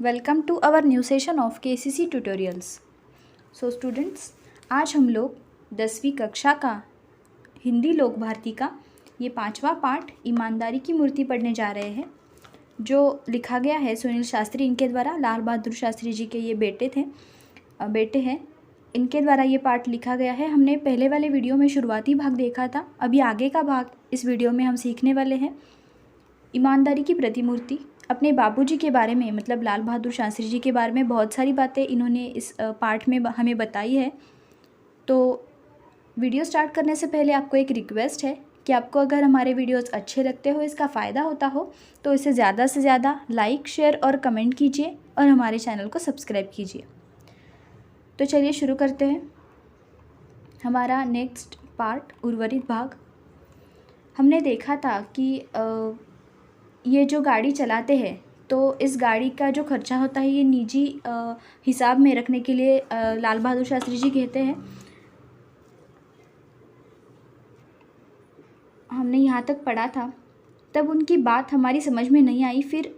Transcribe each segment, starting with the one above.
Welcome to our new session of KCC tutorials. So students, आज हम लोग 10वीं कक्षा का हिंदी लोक भारती का ये 5वां पाठ ईमानदारी की मूर्ति पढ़ने जा रहे हैं, जो लिखा गया है सुनील शास्त्री इनके द्वारा। लाल बहादुर शास्त्री जी के ये बेटे हैं, इनके द्वारा ये पाठ लिखा गया है। हमने पहले वाले वीडियो में शुरुआती भाग देखा था, अभी आगे का भाग इस वीडियो में हम सीखने वाले हैं। ईमानदारी की प्रतिमूर्ति अपने बापूजी के बारे में, मतलब लाल बहादुर शास्त्री जी के बारे में बहुत सारी बातें इन्होंने इस पाठ में हमें बताई है। तो वीडियो स्टार्ट करने से पहले आपको एक रिक्वेस्ट है कि आपको अगर हमारे वीडियोस अच्छे लगते हो, इसका फ़ायदा होता हो, तो इसे ज़्यादा से ज़्यादा लाइक, शेयर और कमेंट कीजिए और हमारे चैनल को सब्सक्राइब कीजिए। तो चलिए शुरू करते हैं हमारा नेक्स्ट पार्ट, उर्वरित भाग। हमने देखा था कि ये जो गाड़ी चलाते हैं, तो इस गाड़ी का जो खर्चा होता है ये निजी हिसाब में रखने के लिए लाल बहादुर शास्त्री जी कहते हैं। हमने यहाँ तक पढ़ा था, तब उनकी बात हमारी समझ में नहीं आई। फिर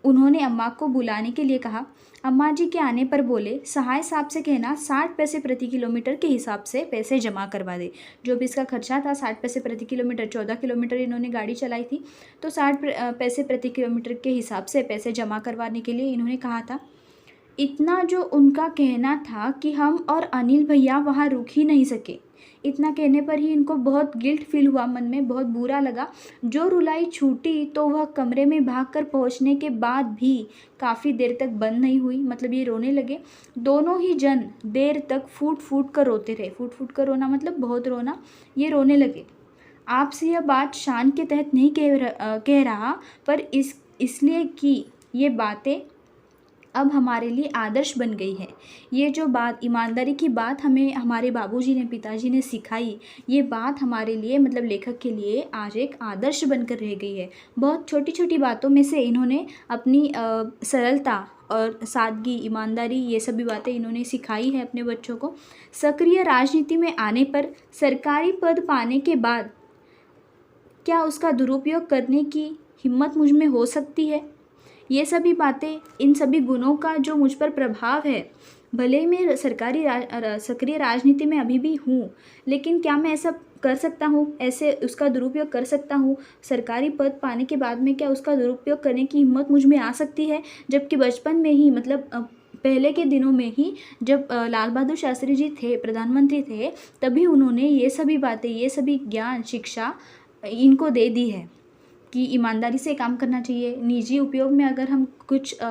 उन्होंने अम्मा को बुलाने के लिए कहा। अम्मा जी के आने पर बोले, सहाय साहब से कहना 60 पैसे प्रति किलोमीटर के हिसाब से पैसे जमा करवा दे। जो भी इसका खर्चा था 60 पैसे प्रति किलोमीटर, 14 किलोमीटर इन्होंने गाड़ी चलाई थी, तो 60 पैसे प्रति किलोमीटर के हिसाब से पैसे जमा करवाने के लिए इन्होंने कहा था। इतना जो उनका कहना था कि हम और अनिल भैया वहाँ रुक ही नहीं सके। इतना कहने पर ही इनको बहुत गिल्ट फील हुआ, मन में बहुत बुरा लगा। जो रुलाई छूटी तो वह कमरे में भागकर पहुंचने के बाद भी काफ़ी देर तक बंद नहीं हुई, मतलब ये रोने लगे। दोनों ही जन देर तक फूट फूट कर रोते रहे। फूट फूट कर रोना मतलब बहुत रोना। ये रोने लगे। आपसे यह बात शान के तहत नहीं कह रहा, पर इसलिए कि ये बातें अब हमारे लिए आदर्श बन गई है। ये जो बात, ईमानदारी की बात हमें हमारे बाबूजी ने, पिताजी ने सिखाई, ये बात हमारे लिए, मतलब लेखक के लिए आज एक आदर्श बनकर रह गई है। बहुत छोटी छोटी बातों में से इन्होंने अपनी सरलता और सादगी, ईमानदारी, ये सभी बातें इन्होंने सिखाई है अपने बच्चों को। सक्रिय राजनीति में आने पर सरकारी पद पाने के बाद क्या उसका दुरुपयोग करने की हिम्मत मुझ में हो सकती है? ये सभी बातें, इन सभी गुणों का जो मुझ पर प्रभाव है, भले ही मैं सक्रिय राजनीति में अभी भी हूँ, लेकिन क्या मैं ऐसा कर सकता हूँ, ऐसे उसका दुरुपयोग कर सकता हूँ? सरकारी पद पाने के बाद में क्या उसका दुरुपयोग करने की हिम्मत मुझ में आ सकती है? जबकि बचपन में ही, मतलब पहले के दिनों में ही, जब लाल बहादुर शास्त्री जी थे, प्रधानमंत्री थे, तभी उन्होंने ये सभी बातें, ये सभी ज्ञान, शिक्षा इनको दे दी है कि ईमानदारी से काम करना चाहिए। निजी उपयोग में अगर हम कुछ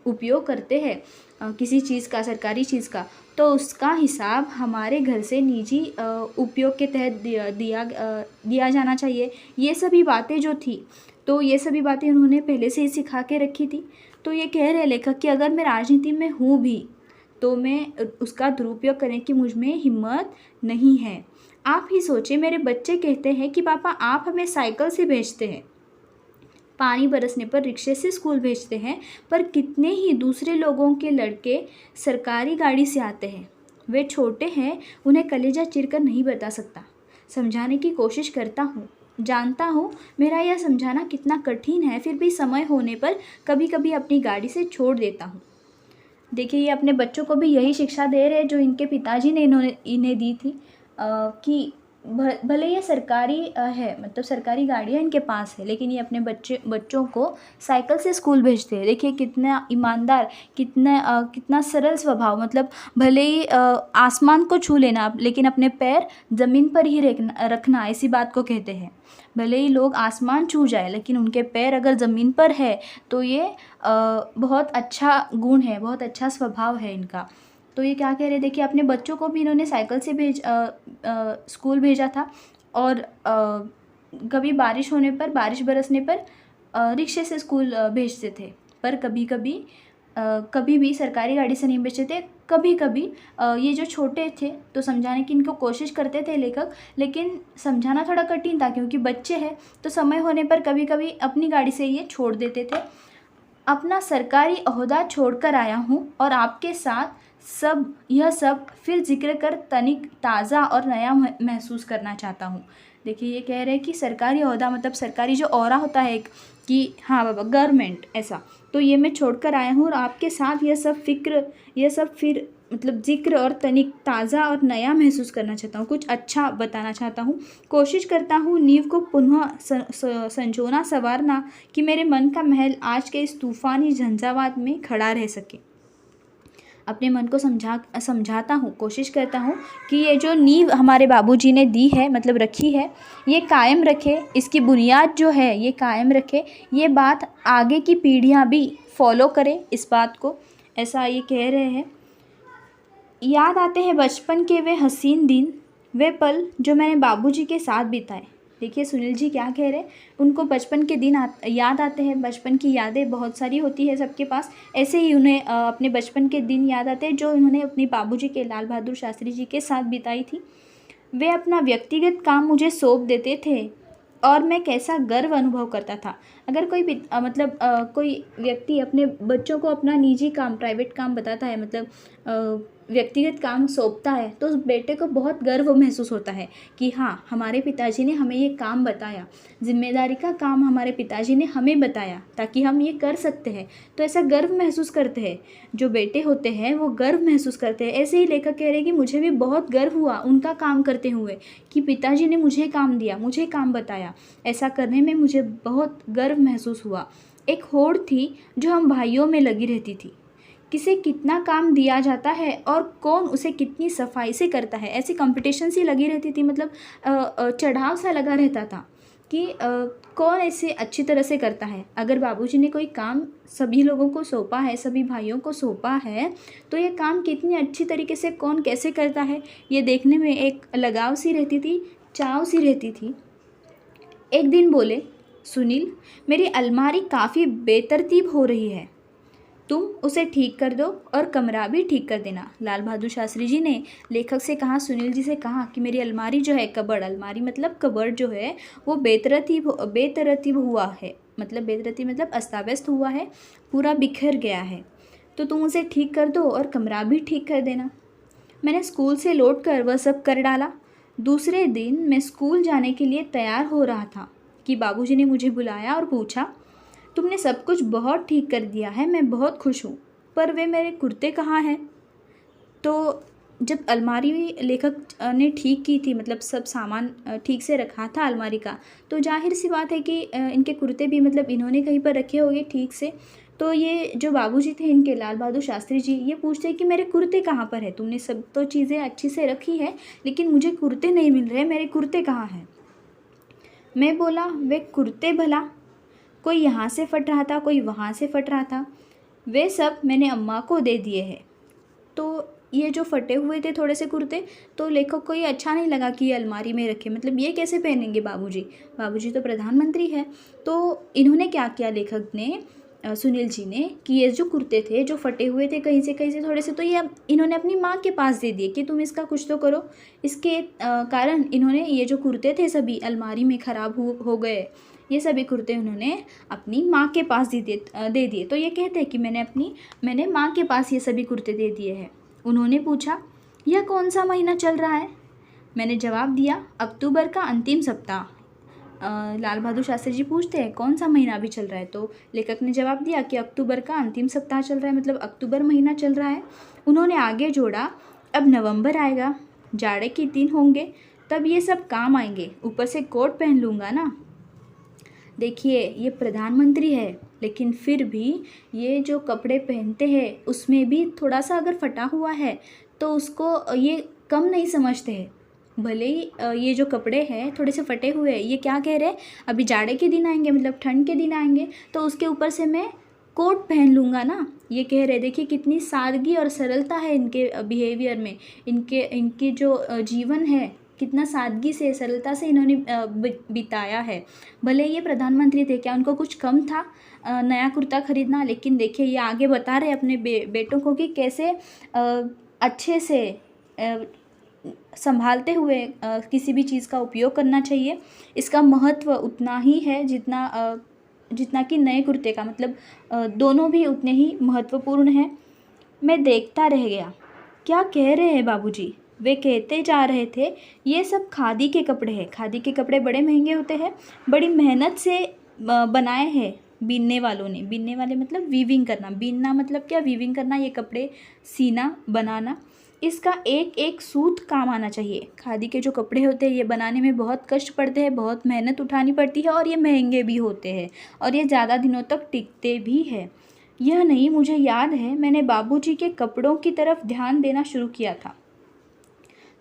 उपयोग करते हैं किसी चीज़ का, सरकारी चीज़ का, तो उसका हिसाब हमारे घर से निजी उपयोग के तहत दिया जाना चाहिए। ये सभी बातें जो थी, तो ये सभी बातें उन्होंने पहले से ही सिखा के रखी थी। तो ये कह रहे लेखक कि अगर मैं राजनीति में हूँ भी, तो मैं उसका दुरुपयोग करने की मुझ में हिम्मत नहीं है। आप ही सोचिए, मेरे बच्चे कहते हैं कि पापा आप हमें साइकिल से भेजते हैं, पानी बरसने पर रिक्शे से स्कूल भेजते हैं, पर कितने ही दूसरे लोगों के लड़के सरकारी गाड़ी से आते हैं। वे छोटे हैं, उन्हें कलेजा चीरकर नहीं बता सकता। समझाने की कोशिश करता हूँ, जानता हूँ मेरा यह समझाना कितना कठिन है, फिर भी समय होने पर कभी कभी अपनी गाड़ी से छोड़ देता हूँ। देखिए, ये अपने बच्चों को भी यही शिक्षा दे रहे हैं जो इनके पिताजी ने इन्हें दी थी, कि भले ये सरकारी है, मतलब सरकारी गाड़ियाँ इनके पास है, लेकिन ये अपने बच्चों को साइकिल से स्कूल भेजते हैं। देखिए कितना ईमानदार, कितना सरल स्वभाव, मतलब भले ही आसमान को छू लेना, लेकिन अपने पैर ज़मीन पर ही रखना, इसी बात को कहते हैं। भले ही लोग आसमान छू जाए, लेकिन उनके पैर अगर ज़मीन पर है, तो ये बहुत अच्छा गुण है, बहुत अच्छा स्वभाव है इनका। तो ये क्या कह रहे हैं, देखिए अपने बच्चों को भी इन्होंने साइकिल से स्कूल भेजा था, और कभी बारिश होने पर, बारिश बरसने पर रिक्शे से स्कूल भेजते थे। पर कभी भी सरकारी गाड़ी से नहीं भेजते थे। कभी कभी ये जो छोटे थे, तो समझाने की इनको कोशिश करते थे लेखक, लेकिन समझाना थोड़ा कठिन था, क्योंकि बच्चे हैं, तो समय होने पर कभी कभी अपनी गाड़ी से ये छोड़ देते थे। अपना सरकारी ओहदा छोड़कर आया हूँ और आपके साथ यह सब फिर जिक्र कर तनिक ताज़ा और नया महसूस करना चाहता हूँ। देखिए, ये कह रहे हैं कि सरकारी ओहदा, मतलब सरकारी जो औरा होता है एक, कि हाँ बाबा गवर्नमेंट, ऐसा तो ये मैं छोड़कर आया हूँ और आपके साथ यह सब फिर मतलब ज़िक्र और तनिक ताज़ा और नया महसूस करना चाहता हूँ, कुछ अच्छा बताना चाहता हूँ। कोशिश करता हूँ नींव को पुनः संजोना संवारना, कि मेरे मन का महल आज के इस तूफ़ानी झंझावात में खड़ा रह सके। अपने मन को समझाता हूँ, कोशिश करता हूँ कि ये जो नींव हमारे बाबूजी ने दी है, मतलब रखी है, ये कायम रखे, इसकी बुनियाद जो है ये कायम रखे, ये बात आगे की पीढ़ियाँ भी फॉलो करें इस बात को, ऐसा ये कह रहे हैं। याद आते हैं बचपन के वे हसीन दिन, वे पल जो मैंने बाबूजी के साथ बिताए। देखिए सुनील जी क्या कह रहे हैं, उनको बचपन के दिन याद आते हैं। बचपन की यादें बहुत सारी होती है सबके पास, ऐसे ही उन्हें अपने बचपन के दिन याद आते हैं जो उन्होंने अपनी बाबूजी के, लाल बहादुर शास्त्री जी के साथ बिताई थी। वे अपना व्यक्तिगत काम मुझे सौंप देते थे और मैं कैसा गर्व अनुभव करता था। अगर कोई कोई व्यक्ति अपने बच्चों को अपना निजी काम, प्राइवेट काम बताता है, मतलब व्यक्तिगत काम सौंपता है, तो उस बेटे को बहुत गर्व महसूस होता है कि हाँ, हमारे पिताजी ने हमें ये काम बताया, जिम्मेदारी का काम हमारे पिताजी ने हमें बताया ताकि हम ये कर सकते हैं। तो ऐसा गर्व महसूस करते हैं, जो बेटे होते हैं वो गर्व महसूस करते हैं। ऐसे ही लेखक कह रहे हैं कि मुझे भी बहुत गर्व हुआ उनका काम करते हुए, कि पिताजी ने मुझे काम दिया, मुझे काम बताया, ऐसा करने में मुझे बहुत गर्व महसूस हुआ। एक होड़ थी जो हम भाइयों में लगी रहती थी, किसे कितना काम दिया जाता है और कौन उसे कितनी सफाई से करता है, ऐसी कंपटीशन सी लगी रहती थी। मतलब चढ़ाव सा लगा रहता था कि कौन ऐसे अच्छी तरह से करता है। अगर बाबूजी ने कोई काम सभी लोगों को सौंपा है, सभी भाइयों को सौंपा है, तो ये काम कितनी अच्छी तरीके से कौन कैसे करता है, ये देखने में एक लगाव सी रहती थी, चाव सी रहती थी। एक दिन बोले, सुनील, मेरी अलमारी काफ़ी बेतरतीब हो रही है, तुम उसे ठीक कर दो और कमरा भी ठीक कर देना। लाल बहादुर शास्त्री जी ने लेखक से कहा, सुनील जी से कहा कि मेरी अलमारी जो है, कबर्ड, अलमारी मतलब कबर्ड जो है वो बेतरतीब हुआ है, मतलब बेतरतीब मतलब अस्ताव्यस्त हुआ है, पूरा बिखर गया है, तो तुम उसे ठीक कर दो और कमरा भी ठीक कर देना। मैंने स्कूल से लौट कर वह सब कर डाला। दूसरे दिन मैं स्कूल जाने के लिए तैयार हो रहा था कि बाबूजी ने मुझे बुलाया और पूछा, तुमने सब कुछ बहुत ठीक कर दिया है, मैं बहुत खुश हूँ, पर वे मेरे कुर्ते कहाँ हैं? तो जब अलमारी लेखक ने ठीक की थी, मतलब सब सामान ठीक से रखा था अलमारी का, तो जाहिर सी बात है कि इनके कुर्ते भी मतलब इन्होंने कहीं पर रखे होंगे ठीक से। तो ये जो बाबूजी थे इनके, लाल बहादुर शास्त्री जी, ये पूछते हैं कि मेरे कुर्ते कहाँ पर है? तुमने सब तो चीज़ें अच्छी से रखी है, लेकिन मुझे कुर्ते नहीं मिल रहे, मेरे कुर्ते कहाँ हैं? मैं बोला, वे कुर्ते भला, कोई यहाँ से फट रहा था, कोई वहाँ से फट रहा था, वे सब मैंने अम्मा को दे दिए हैं। तो ये जो फटे हुए थे थोड़े से कुर्ते, तो लेखक को ये अच्छा नहीं लगा कि ये अलमारी में रखे, मतलब ये कैसे पहनेंगे बाबूजी, बाबूजी तो प्रधानमंत्री है। तो इन्होंने क्या किया लेखक ने, सुनील जी ने, कि ये जो कुर्ते थे जो फटे हुए थे कहीं से थोड़े से, तो ये इन्होंने अपनी माँ के पास दे दिए कि तुम इसका कुछ तो करो। इसके कारण इन्होंने ये जो कुर्ते थे सभी अलमारी में ख़राब हो गए, ये सभी कुर्ते उन्होंने अपनी माँ के पास दे दिए। तो ये कहते हैं कि मैंने माँ के पास ये सभी कुर्ते दे दिए हैं। उन्होंने पूछा, यह कौन सा महीना चल रहा है? मैंने जवाब दिया, अक्टूबर का अंतिम सप्ताह। लाल बहादुर शास्त्री जी पूछते हैं, कौन सा महीना अभी चल रहा है? तो लेखक ने जवाब दिया कि अक्टूबर का अंतिम सप्ताह चल रहा है, मतलब अक्टूबर महीना चल रहा है। उन्होंने आगे जोड़ा, अब नवंबर आएगा, जाड़े के दिन होंगे, तब ये सब काम आएंगे, ऊपर से कोट पहन लूँगा ना। देखिए ये प्रधानमंत्री है, लेकिन फिर भी ये जो कपड़े पहनते हैं उसमें भी थोड़ा सा अगर फटा हुआ है तो उसको ये कम नहीं समझते हैं। भले ही ये जो कपड़े हैं थोड़े से फटे हुए हैं, ये क्या कह रहे हैं, अभी जाड़े के दिन आएंगे, मतलब ठंड के दिन आएंगे, तो उसके ऊपर से मैं कोट पहन लूँगा ना, ये कह रहे। देखिए कितनी सादगी और सरलता है इनके बिहेवियर में, इनकी जो जीवन है, कितना सादगी से, सरलता से इन्होंने बिताया है। भले ये प्रधानमंत्री थे, क्या उनको कुछ कम था नया कुर्ता खरीदना? लेकिन देखिए ये आगे बता रहे अपने बेटों को कि कैसे अच्छे से संभालते हुए किसी भी चीज़ का उपयोग करना चाहिए। इसका महत्व उतना ही है जितना कि नए कुर्ते का, मतलब दोनों भी उतने ही महत्वपूर्ण हैं। मैं देखता रह गया, क्या कह रहे हैं बाबूजी? वे कहते जा रहे थे, ये सब खादी के कपड़े हैं। खादी के कपड़े बड़े महंगे होते हैं, बड़ी मेहनत से बनाए हैं, बीनने वालों ने, बीनने वाले मतलब वीविंग करना, बीनना मतलब क्या, वीविंग करना, ये कपड़े सीना बनाना, इसका एक एक सूत काम आना चाहिए। खादी के जो कपड़े होते हैं ये बनाने में बहुत कष्ट पड़ते हैं, बहुत मेहनत उठानी पड़ती है और ये महंगे भी होते हैं और ये ज़्यादा दिनों तक टिकते भी हैं। यह नहीं, मुझे याद है मैंने बाबूजी के कपड़ों की तरफ ध्यान देना शुरू किया था।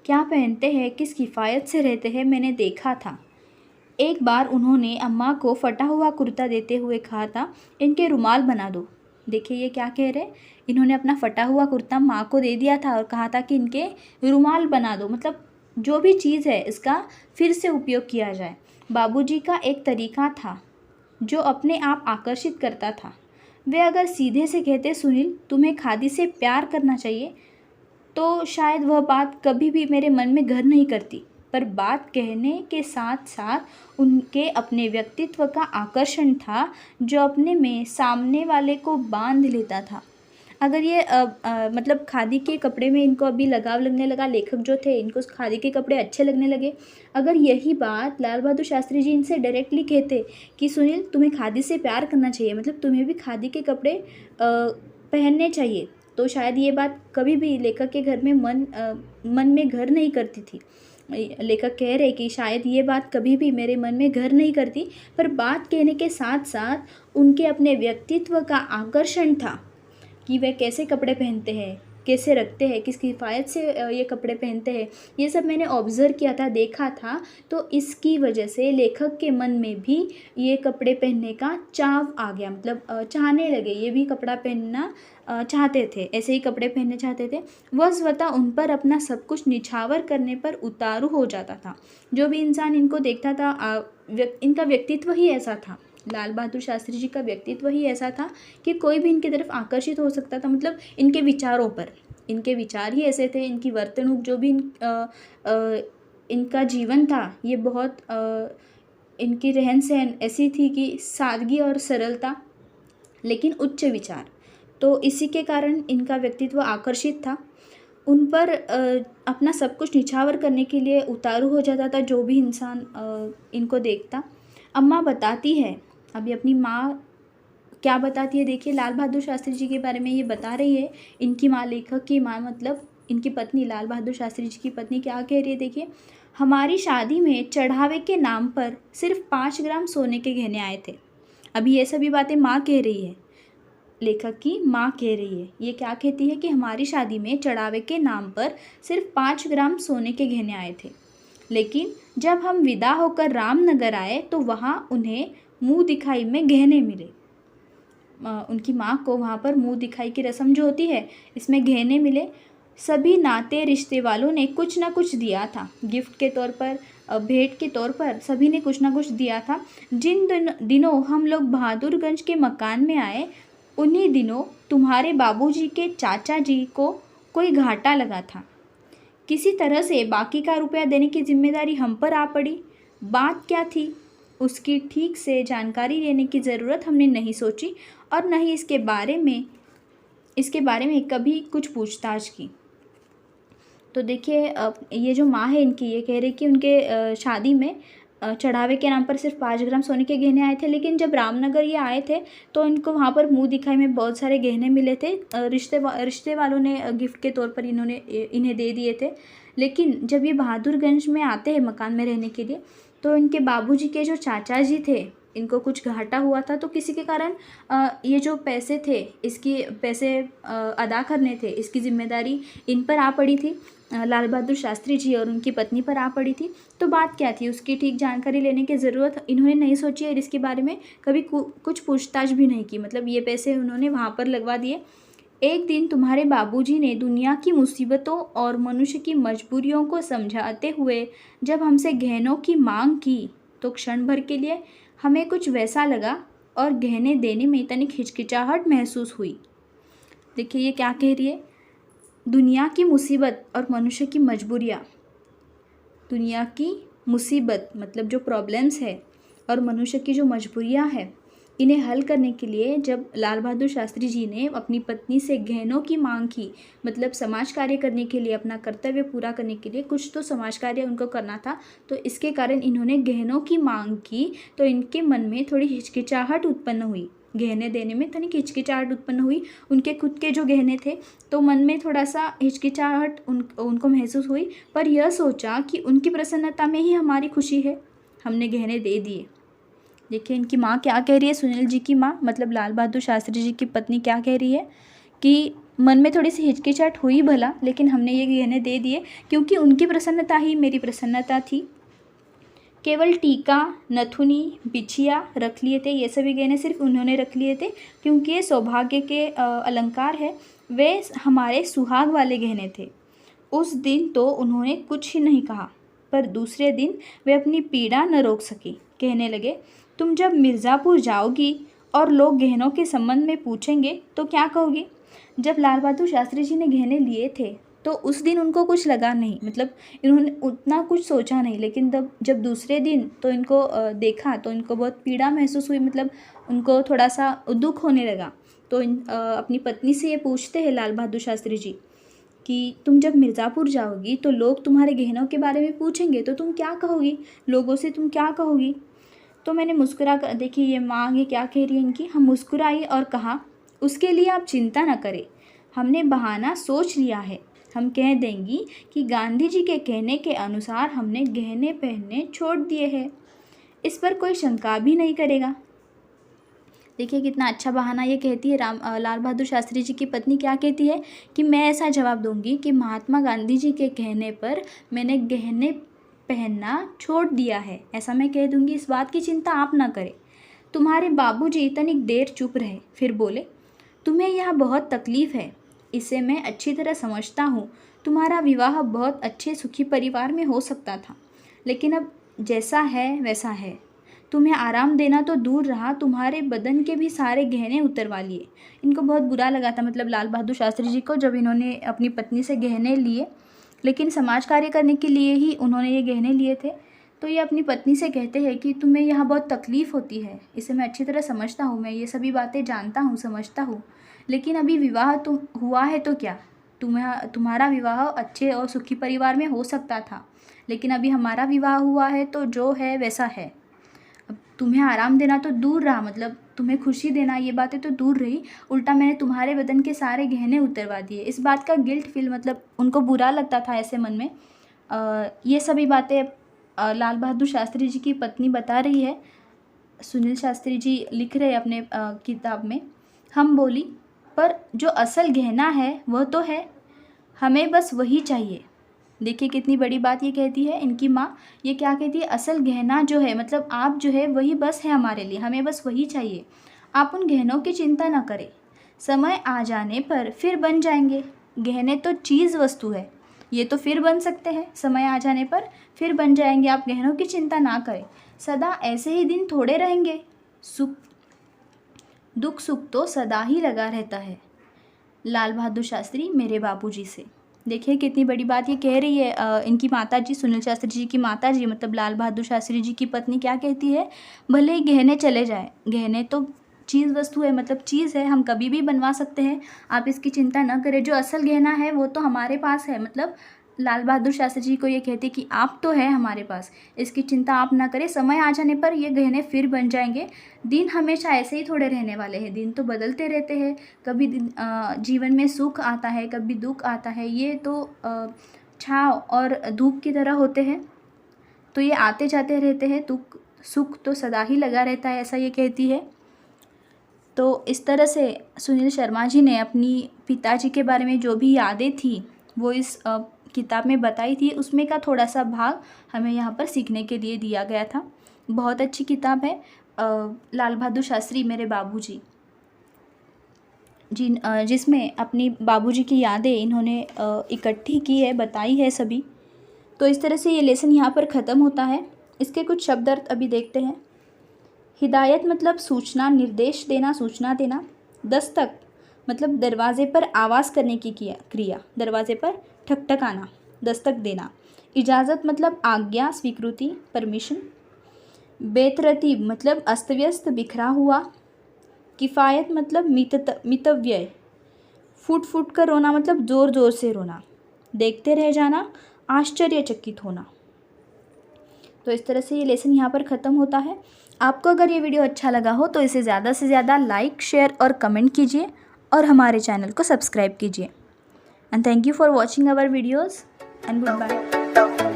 क्या पहनते हैं, किस किफ़ायत से रहते हैं, मैंने देखा था। एक बार उन्होंने अम्मा को फटा हुआ कुर्ता देते हुए कहा था, इनके रुमाल बना दो। देखिए ये क्या कह रहे हैं, इन्होंने अपना फटा हुआ कुर्ता माँ को दे दिया था और कहा था कि इनके रुमाल बना दो, मतलब जो भी चीज़ है इसका फिर से उपयोग किया जाए। बाबूजी का एक तरीका था जो अपने आप आकर्षित करता था। वे अगर सीधे से कहते, सुनील तुम्हें खादी से प्यार करना चाहिए, तो शायद वह बात कभी भी मेरे मन में घर नहीं करती, पर बात कहने के साथ साथ उनके अपने व्यक्तित्व का आकर्षण था जो अपने में सामने वाले को बांध लेता था। अगर ये मतलब खादी के कपड़े में इनको अभी लगाव लगने लगा, लेखक जो थे इनको खादी के कपड़े अच्छे लगने लगे, अगर यही बात लाल बहादुर शास्त्री जी इनसे डायरेक्टली कहते कि सुनील तुम्हें खादी से प्यार करना चाहिए, मतलब तुम्हें भी खादी के कपड़े पहनने चाहिए, तो शायद ये बात कभी भी लेखक के घर में मन में घर नहीं करती थी। लेखक कह रहे कि शायद ये बात कभी भी मेरे मन में घर नहीं करती, पर बात कहने के साथ साथ उनके अपने व्यक्तित्व का आकर्षण था कि वे कैसे कपड़े पहनते हैं, कैसे रखते हैं, किस किफ़ायत से ये कपड़े पहनते हैं, ये सब मैंने ऑब्ज़र्व किया था, देखा था। तो इसकी वजह से लेखक के मन में भी ये कपड़े पहनने का चाव आ गया, मतलब चाहने लगे, ये भी कपड़ा पहनना चाहते थे, ऐसे ही कपड़े पहनने चाहते थे। वह स्वतः उन पर अपना सब कुछ निछावर करने पर उतारू हो जाता था। जो भी इंसान इनको देखता था इनका व्यक्तित्व ही ऐसा था, लाल बहादुर शास्त्री जी का व्यक्तित्व ही ऐसा था कि कोई भी इनकी तरफ आकर्षित हो सकता था, मतलब इनके विचारों पर, इनके विचार ही ऐसे थे, इनकी वर्तणूक जो भी इनका जीवन था ये बहुत इनकी रहन सहन ऐसी थी कि सादगी और सरलता लेकिन उच्च विचार, तो इसी के कारण इनका व्यक्तित्व आकर्षित था। उन पर अपना सब कुछ निछावर करने के लिए उतारू हो जाता था जो भी इंसान इनको देखता। अम्मा बताती है, अभी अपनी माँ क्या बताती है देखिए, लाल बहादुर शास्त्री जी के बारे में ये बता रही है। इनकी माँ, लेखक की माँ मतलब इनकी पत्नी, लाल बहादुर शास्त्री जी की पत्नी क्या कह रही है देखिए, हमारी शादी में चढ़ावे के नाम पर सिर्फ 5 ग्राम सोने के गहने आए थे। अभी ये सभी बातें माँ कह रही है, लेखक की माँ कह रही है। ये क्या कहती है कि हमारी शादी में चढ़ावे के नाम पर सिर्फ 5 ग्राम सोने के गहने आए थे, लेकिन जब हम विदा होकर रामनगर आए तो वहाँ उन्हें मुंह दिखाई में गहने मिले। उनकी माँ को वहाँ पर मुंह दिखाई की रस्म जो होती है इसमें गहने मिले। सभी नाते रिश्ते वालों ने कुछ ना कुछ दिया था, गिफ्ट के तौर पर, भेंट के तौर पर सभी ने कुछ ना कुछ दिया था। जिन दिनों हम लोग बहादुरगंज के मकान में आए उन्हीं दिनों तुम्हारे बाबूजी के चाचा जी को कोई घाटा लगा था। किसी तरह से बाकी का रुपया देने की जिम्मेदारी हम पर आ पड़ी। बात क्या थी उसकी ठीक से जानकारी लेने की ज़रूरत हमने नहीं सोची और न ही इसके बारे में कभी कुछ पूछताछ की। तो देखिए ये जो माँ है इनकी, ये कह रही कि उनके शादी में चढ़ावे के नाम पर सिर्फ 5 ग्राम सोने के गहने आए थे, लेकिन जब रामनगर ये आए थे तो इनको वहाँ पर मुंह दिखाई में बहुत सारे गहने मिले थे। रिश्ते वालों ने गिफ्ट के तौर पर इन्हें दे दिए थे। लेकिन जब ये बहादुरगंज में आते हैं मकान में रहने के लिए, तो इनके बाबूजी के जो चाचा जी थे इनको कुछ घाटा हुआ था, तो किसी के कारण ये जो पैसे थे पैसे अदा करने थे, इसकी जिम्मेदारी इन पर आ पड़ी थी, लाल बहादुर शास्त्री जी और उनकी पत्नी पर आ पड़ी थी। तो बात क्या थी उसकी ठीक जानकारी लेने की ज़रूरत इन्होंने नहीं सोची और इसके बारे में कभी कुछ पूछताछ भी नहीं की, मतलब ये पैसे उन्होंने वहाँ पर लगवा दिए। एक दिन तुम्हारे बाबूजी ने दुनिया की मुसीबतों और मनुष्य की मजबूरियों को समझाते हुए जब हमसे गहनों की मांग की तो क्षण भर के लिए हमें कुछ वैसा लगा और गहने देने में तनिक हिचकिचाहट महसूस हुई। देखिए ये क्या कह रही है, दुनिया की मुसीबत और मनुष्य की मजबूरियाँ। दुनिया की मुसीबत मतलब जो प्रॉब्लम्स है और मनुष्य की जो मजबूरियाँ हैं इन्हें हल करने के लिए जब लाल बहादुर शास्त्री जी ने अपनी पत्नी से गहनों की मांग की, मतलब समाज कार्य करने के लिए, अपना कर्तव्य पूरा करने के लिए कुछ तो समाज कार्य उनको करना था, तो इसके कारण इन्होंने गहनों की मांग की। तो इनके मन में थोड़ी हिचकिचाहट उत्पन्न हुई, गहने देने में तनिक हिचकिचाहट उत्पन्न हुई। उनके खुद के जो गहने थे तो मन में थोड़ा सा हिचकिचाहट उनको महसूस हुई, पर यह सोचा कि उनकी प्रसन्नता में ही हमारी खुशी है, हमने गहने दे दिए। देखिए इनकी माँ क्या कह रही है, सुनील जी की माँ मतलब लाल बहादुर शास्त्री जी की पत्नी क्या कह रही है कि मन में थोड़ी सी हिचकिचाहट हुई भला, लेकिन हमने ये गहने दे दिए क्योंकि उनकी प्रसन्नता ही मेरी प्रसन्नता थी। केवल टीका, नथुनी, बिछिया रख लिए थे, ये सभी गहने सिर्फ उन्होंने रख लिए थे क्योंकि ये सौभाग्य के अलंकार है, वे हमारे सुहाग वाले गहने थे। उस दिन तो उन्होंने कुछ ही नहीं कहा, पर दूसरे दिन वे अपनी पीड़ा न रोक सकी, कहने लगे, तुम जब मिर्ज़ापुर जाओगी और लोग गहनों के संबंध में पूछेंगे तो क्या कहोगी। जब लाल बहादुर शास्त्री जी ने गहने लिए थे तो उस दिन उनको कुछ लगा नहीं, मतलब इन्होंने उतना कुछ सोचा नहीं, लेकिन जब दूसरे दिन तो इनको देखा तो इनको बहुत पीड़ा महसूस हुई, मतलब उनको थोड़ा सा दुख होने लगा। तो अपनी पत्नी से ये पूछते हैं लाल बहादुर शास्त्री जी कि तुम जब मिर्ज़ापुर जाओगी तो लोग तुम्हारे गहनों के बारे में पूछेंगे तो तुम क्या कहोगी, लोगों से तुम क्या कहोगी। तो मैंने मुस्कुरा कर, देखिए ये माँ ये क्या कह रही है इनकी, हम मुस्कुराई और कहा, उसके लिए आप चिंता न करें, हमने बहाना सोच लिया है, हम कह देंगी कि गांधी जी के कहने के अनुसार हमने गहने पहनने छोड़ दिए हैं, इस पर कोई शंका भी नहीं करेगा। देखिए कितना अच्छा बहाना ये कहती है। लाल बहादुर शास्त्री जी की पत्नी क्या कहती है कि मैं ऐसा जवाब दूंगी कि महात्मा गांधी जी के कहने पर मैंने गहने पहनना छोड़ दिया है, ऐसा मैं कह दूंगी, इस बात की चिंता आप ना करें। तुम्हारे बाबूजी तनिक देर चुप रहे, फिर बोले, तुम्हें यहाँ बहुत तकलीफ़ है, इसे मैं अच्छी तरह समझता हूँ। तुम्हारा विवाह बहुत अच्छे सुखी परिवार में हो सकता था, लेकिन अब जैसा है वैसा है। तुम्हें आराम देना तो दूर रहा, तुम्हारे बदन के भी सारे गहने उतरवा लिए। इनको बहुत बुरा लगा था, मतलब लाल बहादुर शास्त्री जी को, जब इन्होंने अपनी पत्नी से गहने लिए, लेकिन समाज कार्य करने के लिए ही उन्होंने ये गहने लिए थे। तो ये अपनी पत्नी से कहते हैं कि तुम्हें यहाँ बहुत तकलीफ़ होती है, इसे मैं अच्छी तरह समझता हूँ, मैं ये सभी बातें जानता हूँ, समझता हूँ, लेकिन अभी विवाह तुम हुआ है तो क्या, तुम्हारा विवाह अच्छे और सुखी परिवार में हो सकता था, लेकिन अभी हमारा विवाह हुआ है तो जो है वैसा है। अब तुम्हें आराम देना तो दूर रहा, मतलब तुम्हें खुशी देना, ये बातें तो दूर रही, उल्टा मैंने तुम्हारे बदन के सारे गहने उतरवा दिए। इस बात का गिल्ट फील, मतलब उनको बुरा लगता था ऐसे मन में। ये सभी बातें लाल बहादुर शास्त्री जी की पत्नी बता रही है, सुनील शास्त्री जी लिख रहे हैं अपने किताब में। हम बोली, पर जो असल गहना है वह तो है, हमें बस वही चाहिए। देखिए कितनी बड़ी बात ये कहती है इनकी माँ, ये क्या कहती है, असल गहना जो है, मतलब आप जो है वही बस है हमारे लिए, हमें बस वही चाहिए, आप उन गहनों की चिंता ना करें, समय आ जाने पर फिर बन जाएंगे। गहने तो चीज़ वस्तु है, ये तो फिर बन सकते हैं, समय आ जाने पर फिर बन जाएंगे, आप गहनों की चिंता ना करें। सदा ऐसे ही दिन थोड़े रहेंगे, दुख सुख तो सदा ही लगा रहता है। लाल बहादुर शास्त्री मेरे बापूजी से। देखिए कितनी बड़ी बात ये कह रही है इनकी माताजी, सुनील शास्त्री जी की माताजी, मतलब लाल बहादुर शास्त्री जी की पत्नी क्या कहती है, भले ही गहने चले जाए, गहने तो चीज़ वस्तु है, मतलब चीज़ है, हम कभी भी बनवा सकते हैं, आप इसकी चिंता न करें, जो असल गहना है वो तो हमारे पास है। मतलब लाल बहादुर शास्त्री जी को ये कहते कि आप तो है हमारे पास, इसकी चिंता आप ना करें, समय आ जाने पर ये गहने फिर बन जाएंगे। दिन हमेशा ऐसे ही थोड़े रहने वाले हैं, दिन तो बदलते रहते हैं, कभी जीवन में सुख आता है, कभी दुख आता है, ये तो छाँव और धूप की तरह होते हैं, तो ये आते जाते रहते हैं, दुख सुख तो सदा ही लगा रहता है, ऐसा ये कहती है। तो इस तरह से सुनील शर्मा जी ने अपनी पिताजी के बारे में जो भी यादें थी वो इस किताब में बताई थी, उसमें का थोड़ा सा भाग हमें यहाँ पर सीखने के लिए दिया गया था। बहुत अच्छी किताब है लाल बहादुर शास्त्री मेरे बाबूजी, जिसमें अपनी बाबूजी की यादें इन्होंने इकट्ठी की है, बताई है सभी। तो इस तरह से ये लेसन यहाँ पर ख़त्म होता है। इसके कुछ शब्द अर्थ अभी देखते हैं। हिदायत मतलब सूचना, निर्देश देना, सूचना देना। दस्तक मतलब दरवाजे पर आवाज़ करने की क्रिया, दरवाजे पर ठकठकाना, दस्तक देना। इजाज़त मतलब आज्ञा, स्वीकृति, परमिशन। बेतरतीब मतलब अस्त व्यस्त, बिखरा हुआ। किफ़ायत मतलब मितव्यय। फूट फूट कर रोना मतलब ज़ोर ज़ोर से रोना। देखते रह जाना, आश्चर्यचकित होना। तो इस तरह से ये लेसन यहाँ पर ख़त्म होता है। आपको अगर ये वीडियो अच्छा लगा हो तो इसे ज़्यादा से ज़्यादा लाइक, शेयर और कमेंट कीजिए और हमारे चैनल को सब्सक्राइब कीजिए। And thank you for watching our videos and good bye.